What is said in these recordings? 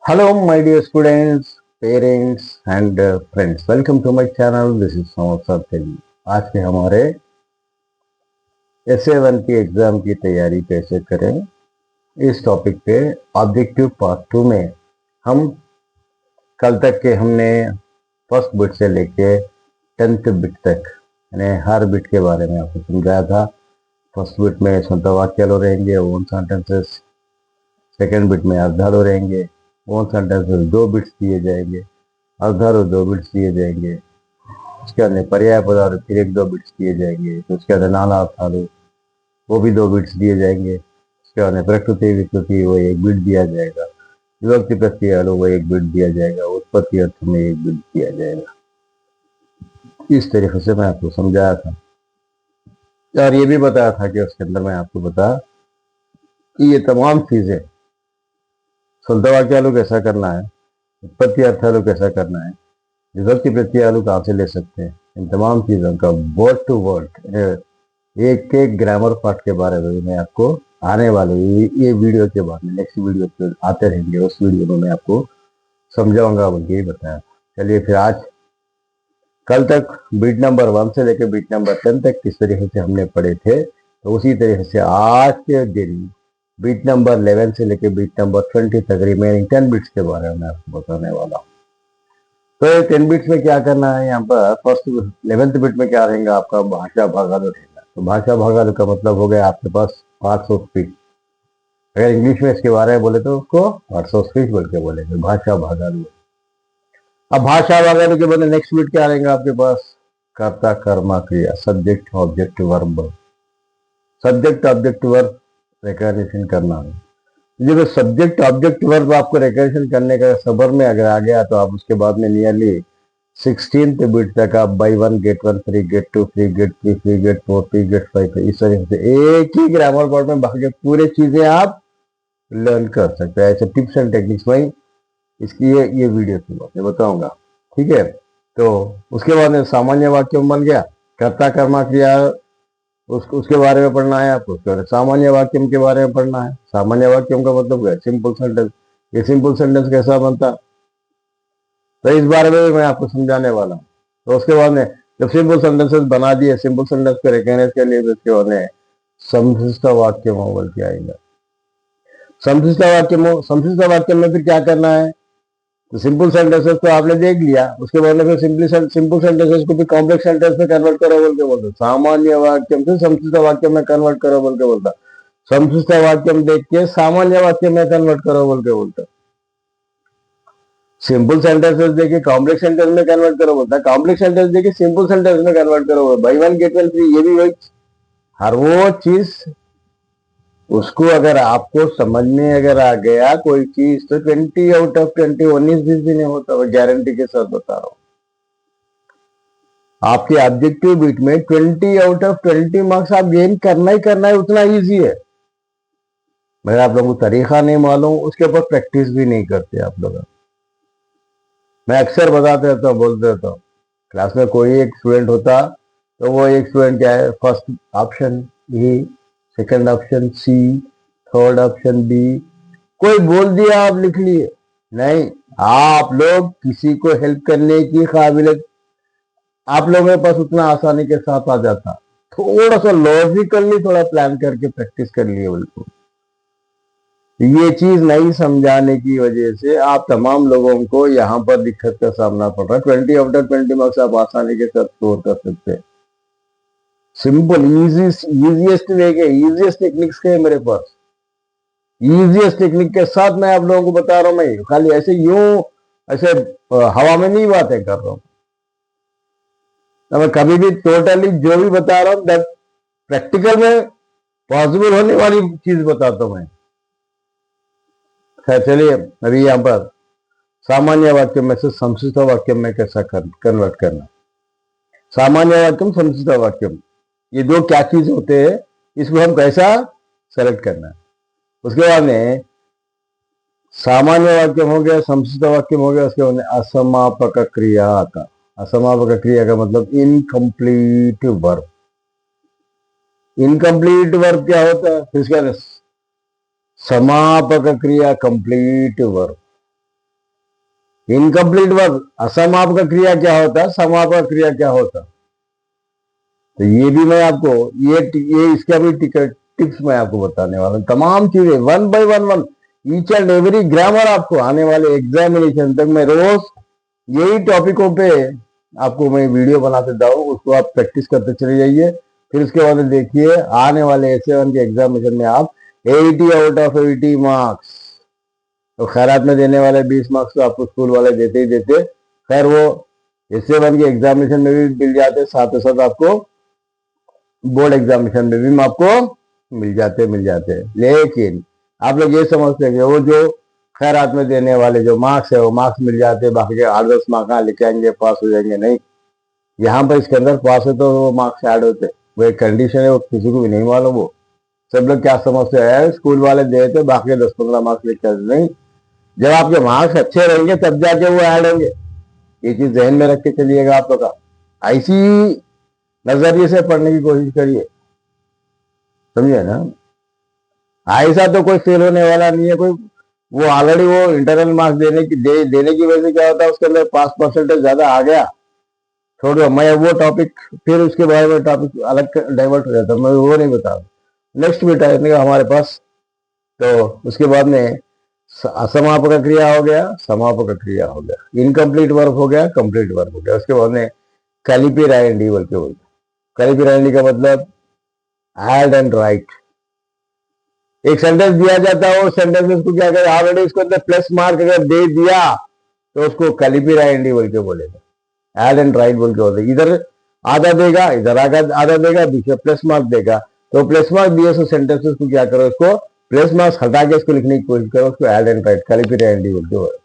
Hello, my dear students, parents, and friends. Welcome to my channel. This is Samsar Teli. आज के हमारे SA1 की exam की तैयारी कैसे करें इस टॉपिक पे ऑब्जेक्टिव पार्ट 2 में हम कल तक के हमने फर्स्ट बिट से लेके 10th बिट तक यानी हर बिट के बारे में आपको समझाया था। फर्स्ट बिट में शुद्ध वाक्याలు रहेंगे, ओन सेंटेंसेस। सेकेंड बिट में अर्धालु रहेंगे, ओन सेंटेंसेस 2 बिट्स दिए जाएंगे, अर्धालु 2 बिट्स दिए जाएंगे। उसके अंदर पर्याय पदार्थ फिर 1-2 बिट्स दिए जाएंगे। तो उसके अंदर नाना अर्थालु वो भी 2 बिट्स दिए जाएंगे। उसके अंदर प्रकृति विकृति वो 1 बिट दिया जाएगा। विभक्ति प्रत्ययालु वो 1 बिट दिया जाएगा। उत्पत्ति अर्थ में 1 बिट दिया जाएगा। इस तरीके से मैं आपको समझाया था और ये भी बताया था कि उसके अंदर मैं आपको बता कि ये तमाम चीजें शुद्ध वाक्यालु कैसा करना है, उत्पत्ति अर्थालु कैसा करना है, विभक्ति प्रत्ययालु कहाँ से ले सकते हैं, इन तमाम चीजों का वर्ड टू वर्ड एक एक ग्रामर पार्ट के बारे में मैं आपको आने वाले ये वीडियो के बाद में नेक्स्ट वीडियो पे आते रहेंगे। उस वीडियो में मैं आपको समझाऊंगा, बल्कि ये बताया। चलिए फिर आज कल तक बीट नंबर 1 से लेकर बीट नंबर 10 तक किस तरीके से हमने पढ़े थे, तो उसी तरीके से आज के दिन बीट नंबर 11 से लेकर बीट नंबर 20 तक रिमेनिंग 10 बिट्स के बारे में मैं आपको बताने वाला हूँ। तो 10 बिट्स में क्या करना है, यहाँ पर फर्स्ट 11th बिट में क्या रहेगा आपका भाषा भागालु रहेगा। तो भाषा भागालु का मतलब हो गया आपके पास पार्ट्स ऑफ स्पीच। अगर इंग्लिश में इसके बारे में बोले तो उसको पार्ट्स ऑफ स्पीच बोल के बोलेंगे, भाषा भागालु। अब भाषा भागालु के बाद नेक्स्ट बिट क्या रहेगा आपके पास, कर्ता कर्मा क्रिया, subject object verb. Subject object verb recognition करना है। जब सब्जेक्ट ऑब्जेक्ट वर्ब आपको रिकॉग्निशन करने का सबर में अगर आ गया तो आप उसके बाद में नियरली 16th बिट तक आप buy 1 get 1 free, get 2 free, get 3 free, get 4 free, get 5 free, इस तरीके से एक ही ग्रामर पार्ट में बाकी पूरे चीजें आप लर्न कर सकते हैं। ऐसे टिप्स एंड टेक्निक्स में इसकी ये वीडियो की बातें बताऊंगा, ठीक है। तो उसके बाद में सामान्य वाक्य बन गया, कर्ता कर्मा क्रिया उसके बारे में पढ़ना है आपको। उसके बाद सामान्य वाक्यम के बारे में पढ़ना है। सामान्य वाक्यम का मतलब क्या है, सिंपल सेंटेंस। ये सिंपल सेंटेंस कैसा बनता, तो इस बारे में मैं आपको समझाने वाला हूँ। तो उसके बाद में जब सिंपल सेंटेंसेस बना दिए, सिंपल सेंटेंस को रिकॉग्नाइज के लिए उसके बाद में समशिष्ट वाक्य बोल के आएगा। समशिष्ट वाक्य में फिर क्या करना है, तो सिंपल सेंटेंसेस तो आपने देख लिया। उसके बाद में फिर सिंपल सेंटेंसेस को भी कॉम्प्लेक्स सेंटेंस में कन्वर्ट करो बोल के बोलता। सामान्य वाक्यम से संक्षिप्त वाक्य में कन्वर्ट करो बोल के बोलता। संक्षिप्त वाक्यम देख के सामान्य वाक्य में कन्वर्ट करो बोल के बोलता। सिंपल सेंटेंसेस देखिए कॉम्प्लेक्स सेंटेंस में कन्वर्ट करो बोलता। कॉम्प्लेक्स सेंटेंस देखिए सिंपल सेंटेंस में कन्वर्ट करो, बाई 1 गेट 1 फ्री, ये भी वही हर वो चीज उसको अगर आपको समझ में अगर आ गया कोई चीज तो 20 आउट ऑफ 20 19 भी नहीं होता, वो गारंटी के साथ बता रहा हूं। आपके ऑब्जेक्टिव बीट में 20 आउट ऑफ 20 मार्क्स आप गेन करना ही करना है, उतना इजी है। मगर आप लोगों को तरीका नहीं मालूम, उसके ऊपर प्रैक्टिस भी नहीं करते आप लोग। मैं अक्सर बताते रहता हूँ, बोलते रहता हूँ, क्लास में कोई एक स्टूडेंट होता तो वो एक स्टूडेंट क्या है, first option A, second option C, third option B, कोई बोल दिया आप लिख लिए। नहीं, आप लोग किसी को हेल्प करने की काबिलियत आप लोगों के पास उतना आसानी के साथ आ जाता। थोड़ा सा लॉजिकली थोड़ा प्लान करके प्रैक्टिस कर लिए। बिल्कुल ये चीज नहीं समझाने की वजह से आप तमाम लोगों को यहाँ पर दिक्कत का सामना पड़ रहा है। 20 आउट ऑफ 20 मार्क्स आप आसानी के साथ स्कोर कर सकते हैं। सिंपल इजीएस्ट वे के इजीएस्ट टेक्निक्स के मेरे पास, इजीएस्ट टेक्निक के साथ मैं आप लोगों को बता रहा हूँ। मैं खाली ऐसे यूं ऐसे हवा में नहीं बातें कर रहा हूँ। मैं कभी भी टोटली जो भी बता रहा हूँ दैट प्रैक्टिकल में पॉसिबल होने वाली चीज बताता हूँ मैं। खैर चलिए, अभी यहाँ पर सामान्य वाक्य में से संक्षिप्त वाक्य में कैसा कन्वर्ट करना। सामान्य वाक्यम, संक्षिप्त वाक्यम, ये दो क्या चीज होते हैं, इसको हम कैसा सेलेक्ट करना है। उसके बाद में सामान्य वाक्यम हो गया, संक्षिप्त वाक्यम हो गया, उसके बाद में असमापक क्रिया आता। असमापक क्रिया का मतलब इनकम्प्लीट वर्ब। इनकम्प्लीट वर्ब क्या होता है, फिर इसके समापक क्रिया कंप्लीट वर्ब। इनकम्प्लीट वर्ब, असमापक क्रिया क्या होता है, समापक क्रिया क्या होता है। तो ये भी मैं आपको ये इसका भी टिप्स मैं आपको बताने वाला हूँ। तमाम चीजें one by one each and every grammar आपको आने वाले एग्जामिनेशन तक मैं रोज यही टॉपिकों पे आपको मैं वीडियो बना देता हूँ, उसको आप प्रैक्टिस करते चले जाइए। फिर उसके बाद देखिए आने वाले S7 के एग्जामिनेशन में आप 80 आउट ऑफ 80 मार्क्स, तो खैरात में देने वाले 20 मार्क्स तो आपको स्कूल वाले देते ही देते, खैर वो S7 के एग्जामिनेशन में भी मिल जाते, साथ ही साथ आपको बोर्ड एग्जामिनेशन में भी आपको मिल जाते। लेकिन आप लोग ये समझते हैं कि वो जो खैरात में देने वाले जो मार्क्स है वो मार्क्स मिल जाते, बाकी के 8-10 मार्क्स लेके आएंगे, पास हो जाएंगे। नहीं, यहाँ पर इसके अंदर पास हो तो वो मार्क्स ऐड होते, वो एक कंडीशन है, वो किसी को भी नहीं मालूम। वो सब लोग क्या समझते हैं, स्कूल वाले देते बाकी 10-15 मार्क्स लेके आते। नहीं, जब आपके मार्क्स अच्छे रहेंगे तब जाके वो ऐड होंगे। ये चीज जहन में रख के चलिएगा आप लोग का, ऐसी नजरिए से पढ़ने की कोशिश करिए, समझिए ना। ऐसा तो कोई फेल होने वाला नहीं है कोई, वो ऑलरेडी वो इंटरनल मार्क्स देने की वजह से क्या होता है, उसके अंदर पास परसेंटेज ज्यादा आ गया, छोड़ो मैं वो टॉपिक फिर उसके बारे में टॉपिक अलग डाइवर्ट हो जाता, मैं वो नहीं बता रहा। नेक्स्ट बेटा हमारे पास, तो उसके बाद में असमापक क्रिया हो गया, समापक क्रिया हो गया, इनकम्प्लीट वर्ब हो गया, कंप्लीट वर्ब हो गया। उसके बाद में कैलिपर आईएनडी बोल के बोलते, कैलिपर आईएनडी का मतलब ऐड एंड राइट। एक सेंटेंस दिया जाता है, वो सेंटेंस में उसको क्या करें, ऑलरेडी उसके अंदर प्लस मार्क अगर दे दिया तो उसको कैलिपर आईएनडी बोल के बोलेगा, ऐड एंड राइट बोल के बोलते। इधर आधा देगा, इधर आधा देगा, बीच में प्लस मार्क देगा, तो प्लस मार्क दिए उस सेंटेंस में उसको क्या करो, उसको प्लस मार्क्स हटा के उसको लिखने की कोशिश करो, उसको add and write caliper IND बोल के बोलते।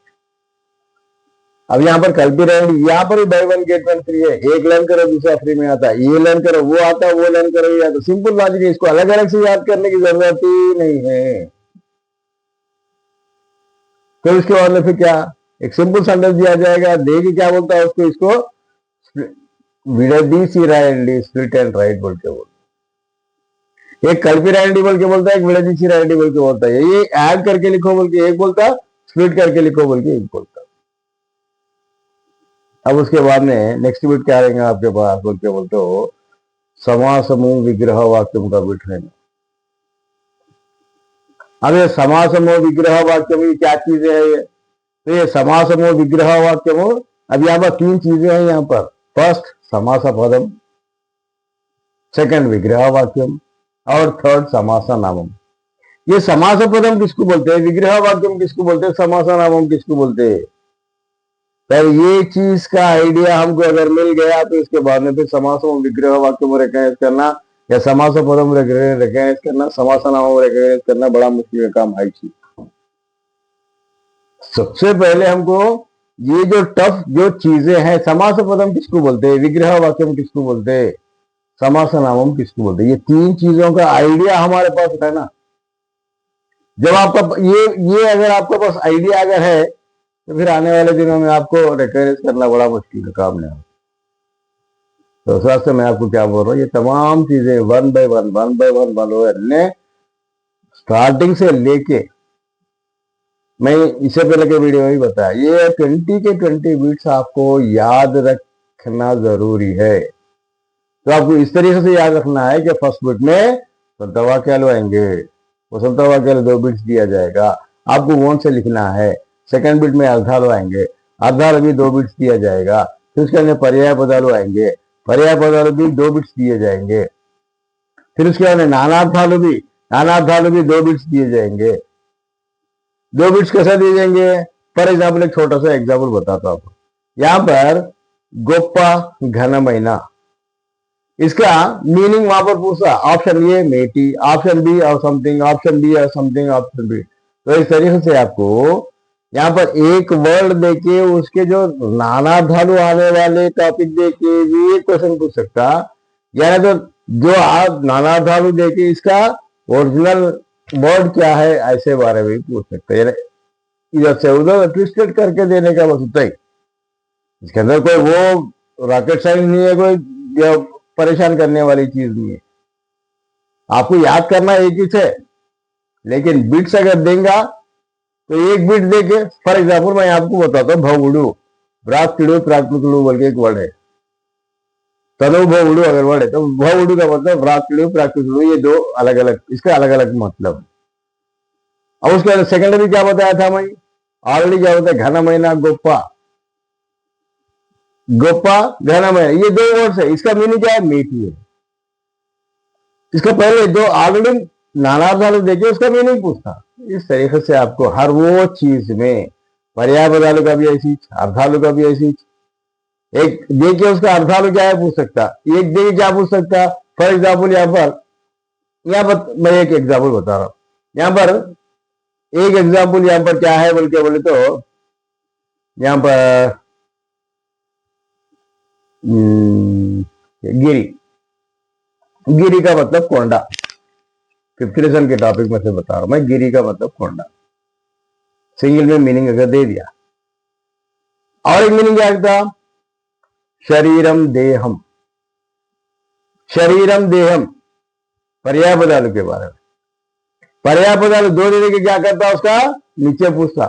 अब यहाँ पर कैलिपर आईएनडी, यहाँ पर by one get one free है, एक लर्न करो दूसरा फ्री में आता है, ये लर्न करो वो आता है, वो लर्न करो ये आता है। सिंपल लॉजिक है, इसको अलग अलग से याद करने की जरूरत ही नहीं है। फिर उसके बाद में फिर क्या, एक सिंपल सेंटेंस दिया जाएगा, दे के क्या बोलता है उसको, इसको स्प्लिट एंड राइट बोल के बोलता है। एक कैलिपर आईएनडी बोल के बोलता है, एक विडेडीसी आईएनडी बोल के बोलता है। ये ऐड करके लिखो बोल के एक बोलता, स्प्लिट करके लिखो बोल के एक बोलता। अब उसके बाद में नेक्स्ट बिट क्या रहेगा आपके पास, बोल के बोलते हो समास समूह विग्रह वाक्यों का बिट रहेगा। अब ये समास समूह विग्रह वाक्य में क्या चीजें है ये, तो ये समास समूह विग्रह वाक्य में अब यहाँ पर 3 चीजें हैं यहाँ पर। फर्स्ट समास पदम, सेकंड विग्रह वाक्यम और थर्ड समासा नामम। ये समास पदम किसको बोलते हैं, विग्रह वाक्यम किसको बोलते हैं, समासा नामम किसको बोलते हैं। पर ये चीज का आइडिया हमको अगर मिल गया तो इसके बाद में फिर समासों विग्रह वाक्यों में रिकॉग्नाइज करना या समास पदों में रिकॉग्नाइज करना, समासा नामों में रिकॉग्नाइज करना बड़ा मुश्किल काम है। सबसे पहले हमको ये जो टफ जो चीजें हैं, समास पदम किसको बोलते हैं, विग्रह वाक्यम किसको बोलते हैं, समासा नामम किसको बोलते हैं, ये 3 चीजों का आइडिया हमारे पास है ना। जब आपका ये अगर आपके पास आइडिया अगर है तो फिर आने वाले दिनों में आपको रिकॉग्नाइज करना बड़ा मुश्किल काम नहीं। तो उस वास्ते मैं आपको क्या बोल रहा हूँ, ये तमाम चीजें वन बाय वन स्टार्टिंग से लेके, मैं इससे पहले के वीडियो में ही बताया, ये 20 के 20 बिट्स आपको याद रखना जरूरी है। तो आपको इस तरीके से याद रखना है कि फर्स्ट बिट में संता वाक्य आएंगे, वो संता वाक्य 2 बिट्स दिया जाएगा, आपको वन से लिखना है। सेकंड बिट में अर्धालु आएंगे, अर्धालु भी 2 बिट्स दिया जाएगा। फिर उसके अंदर पर्याय पदालु आएंगे, पर्याय पदालु भी 2 बिट्स दिए जाएंगे। फिर उसके बाद नानार्थालु भी 2 बिट्स दिए जाएंगे। 2 बिट्स कैसे दिए जाएंगे, फॉर एग्जाम्पल एक छोटा सा एग्जाम्पल बताता हूं। यहां पर गोप्पा घन महीना, इसका मीनिंग वहां पर पूछा, ऑप्शन ए मेटी, ऑप्शन बी और समथिंग, ऑप्शन बी और समथिंग, ऑप्शन बी। तो इस तरीके से आपको यहाँ पर एक वर्ड देके उसके जो नानार्थालु आने वाले टॉपिक देके भी क्वेश्चन पूछ सकता, यानी तो जो आप नानार्थालु देके इसका ओरिजिनल वर्ड क्या है ऐसे बारे में भी पूछ सकते हैं। इधर से उधर ट्विस्टेड करके देने का बस उतना ही, इसके अंदर कोई वो रॉकेट साइंस नहीं है, कोई परेशान करने वाली चीज नहीं है। आपको याद करना एक ही है, लेकिन बिट्स अगर देंगे तो एक बिट देके, फॉर एग्जाम्पल मैं आपको बताता हूँ, भवुडू, ब्रातिड़ू प्राकृतड़ू बोल के एक वर्ड है, तनु भवुडू अगर वर्ड है तो भवुडू का मतलब ब्रातिड़ू प्राकृतड़ू, ये दो अलग अलग, इसका अलग अलग मतलब है। और उसके सेकेंडरी क्या बताया था मैं ऑलरेडी, क्या होता है, घना महीना गोप्पा, गोप्पा घना महीना, ये दो वर्ड्स है, इसका मीनिंग क्या है, मीठी है। इसका पहले दो ऑलरेडी नानार्थालु देखिए, उसका मीनिंग पूछता। इस तरीके से आपको हर वो चीज में पर्यायपदालु का भी ऐसी, अर्थालु का भी ऐसी, एक देखिए उसका अर्थालु क्या है पूछ सकता, एक देखिए क्या पूछ सकता। फॉर एग्जाम्पल यहाँ पर मैं एक एग्जाम्पल बता रहा हूं, यहाँ पर एक एग्जाम्पल यहाँ पर क्या है बोल के बोले तो, यहाँ पर गिरी, गिरी का मतलब कोंडा, फिफ्थ लेसन के टॉपिक में से बता रहा हूं मैं, गिरी का मतलब कोंडा, सिंगल में मीनिंग अगर दे दिया। और एक मीनिंग क्या था, शरीरम देहम, शरीरम देहम, पर्यायपदालु के बारे में। पर्यायपदालु दो देने के क्या करता, उसका नीचे पूछता,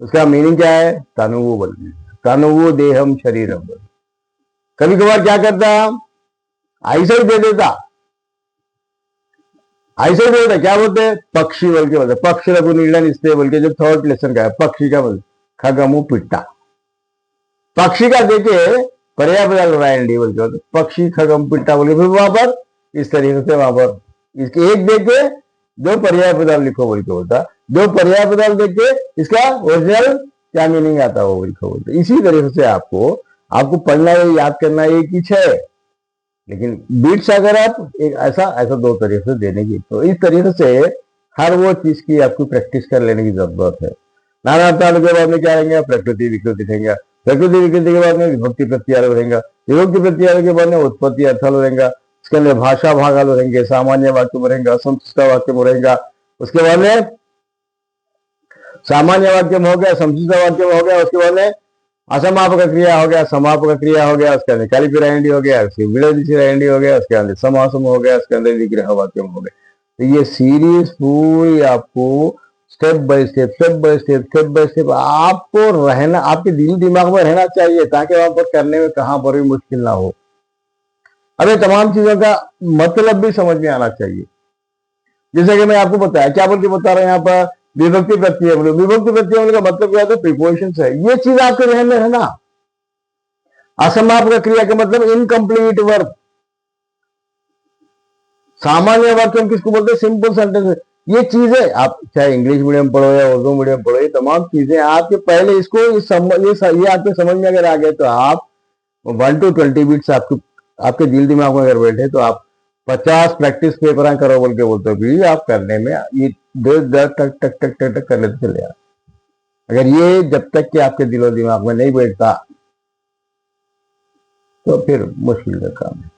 उसका मीनिंग क्या है, तनुवु बोल, तनुवु देहम शरीरम बोल। कभी कभार क्या करता, ऐसा ही दे देता, ऐसे बोलते क्या बोलते, पक्षी बोल के बोलते, पक्षी रघु नीलन इससे बोल के, जो थर्ड लेसन का है, पक्षी का बोलते, खगमु पिट्टा, पक्षी का देखे पर्यायपदालु रायंडी बोल के बोलते, पक्षी खगम पिट्टा बोल के, फिर वहां पर इस तरीके से वहां पर इसके एक देखे दो पर्यायपदालु लिखो बोल के होता, दो पर्यायपदालु देख के इसका ओरिजिनल क्या मीनिंग आता है वो लिखो बोलते। इसी तरीके से आपको पढ़ना है, याद करना है, एक ही है, लेकिन बीट्स अगर आप एक ऐसा दो तरीके से देने की, तो इस तरीके से हर वो चीज की आपको प्रैक्टिस कर लेने की जरूरत है। नानार्थालु के बाद में क्या रहेंगे, प्रकृति विकृति रहेंगे, प्रकृति विकृति के बाद में विभक्ति प्रत्यालु रहेगा, विभक्ति प्रत्यालु के बाद में उत्पत्ति अर्थालु रहेगा, उसके अंदर भाषा भागालु रहेंगे, सामान्य वाक्य में रहेगा, संक्षिप्त वाक्य में रहेगा, उसके बाद में सामान्य वाक्य में हो गया, संक्षिप्त वाक्य में हो गया, उसके बाद में असमापक क्रिया हो गया, समापक क्रिया हो गया, उसके अंदर कैलिपिराइंडी हो गया, उसके विड़ोदिशिराइंडी हो गया, उसके अंदर समासम हो गया, उसके अंदर विग्रह वाक्य हो गया। तो ये सीरीज पूरी आपको step by step, step by step, step by step आपको रहना, आपके दिल दिमाग में रहना चाहिए, ताकि वहां पर करने में कहां पर भी मुश्किल ना हो। अब ये तमाम चीजों का मतलब भी समझ में आना चाहिए। जैसे कि मैं आपको बताया, क्या बोल के बता रहा हूं, यहाँ पर विभक्ति प्रत्यय, विभक्ति प्रत्यय का मतलब क्या है, प्रीपोजिशन है, ये चीज आपके ध्यान में है ना। असमापक क्रिया का मतलब इनकम्प्लीट वर्ब, सामान्य वाक्य हम किसको बोलते हैं, सिंपल सेंटेंस। ये चीजें आप चाहे इंग्लिश मीडियम पढ़ो या उर्दू मीडियम पढ़ो, ये तमाम चीजें आपके पहले इसको ये आपके समझ में अगर आ गए, तो आप 1 to 20 बीट्स आपके दिल दिमाग में अगर बैठे, तो आप 50 प्रैक्टिस पेपर करो बोल के बोलते हो, भी आप करने में ये टक टक टक टक टक करने से चले। अगर ये जब तक कि आपके दिलो दिमाग में नहीं बैठता, तो फिर मुश्किल का काम है।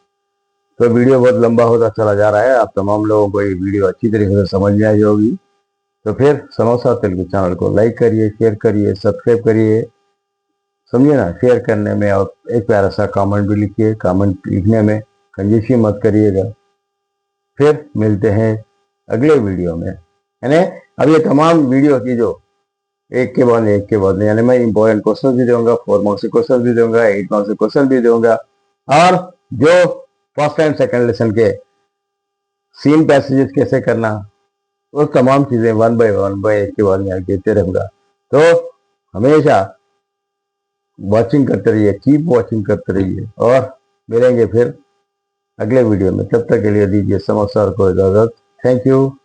तो वीडियो बहुत लंबा होता चला जा रहा है, आप तमाम लोगों को ये वीडियो अच्छी तरीके से समझ में आई होगी। तो फिर समोसा तेलुगु चैनल को लाइक करिए, शेयर करिए, सब्सक्राइब करिए, समझिए ना, शेयर करने में, और एक प्यारा सा कमेंट भी लिखिए, कमेंट लिखने में कंजूसी मत करिएगा। फिर मिलते हैं अगले वीडियो में, यानी अब ये तमाम वीडियो की जो एक के बाद यानी मैं इंपॉर्टेंट क्वेश्चन भी दूंगा, 4 मार्क्स के क्वेश्चन भी दूंगा, 8 मार्क्स के क्वेश्चन भी दूंगा, और जो फर्स्ट एंड सेकंड लेसन के सीन पैसेजेस कैसे करना, वो तमाम चीजें 1 by 1 एक के बाद में देते रहूंगा। तो हमेशा वॉचिंग करते रहिए, कीप वॉचिंग करते रहिए, और मिलेंगे फिर अगले वीडियो में। तब तक के लिए दीजिए समोसा को इजाजत। Thank you.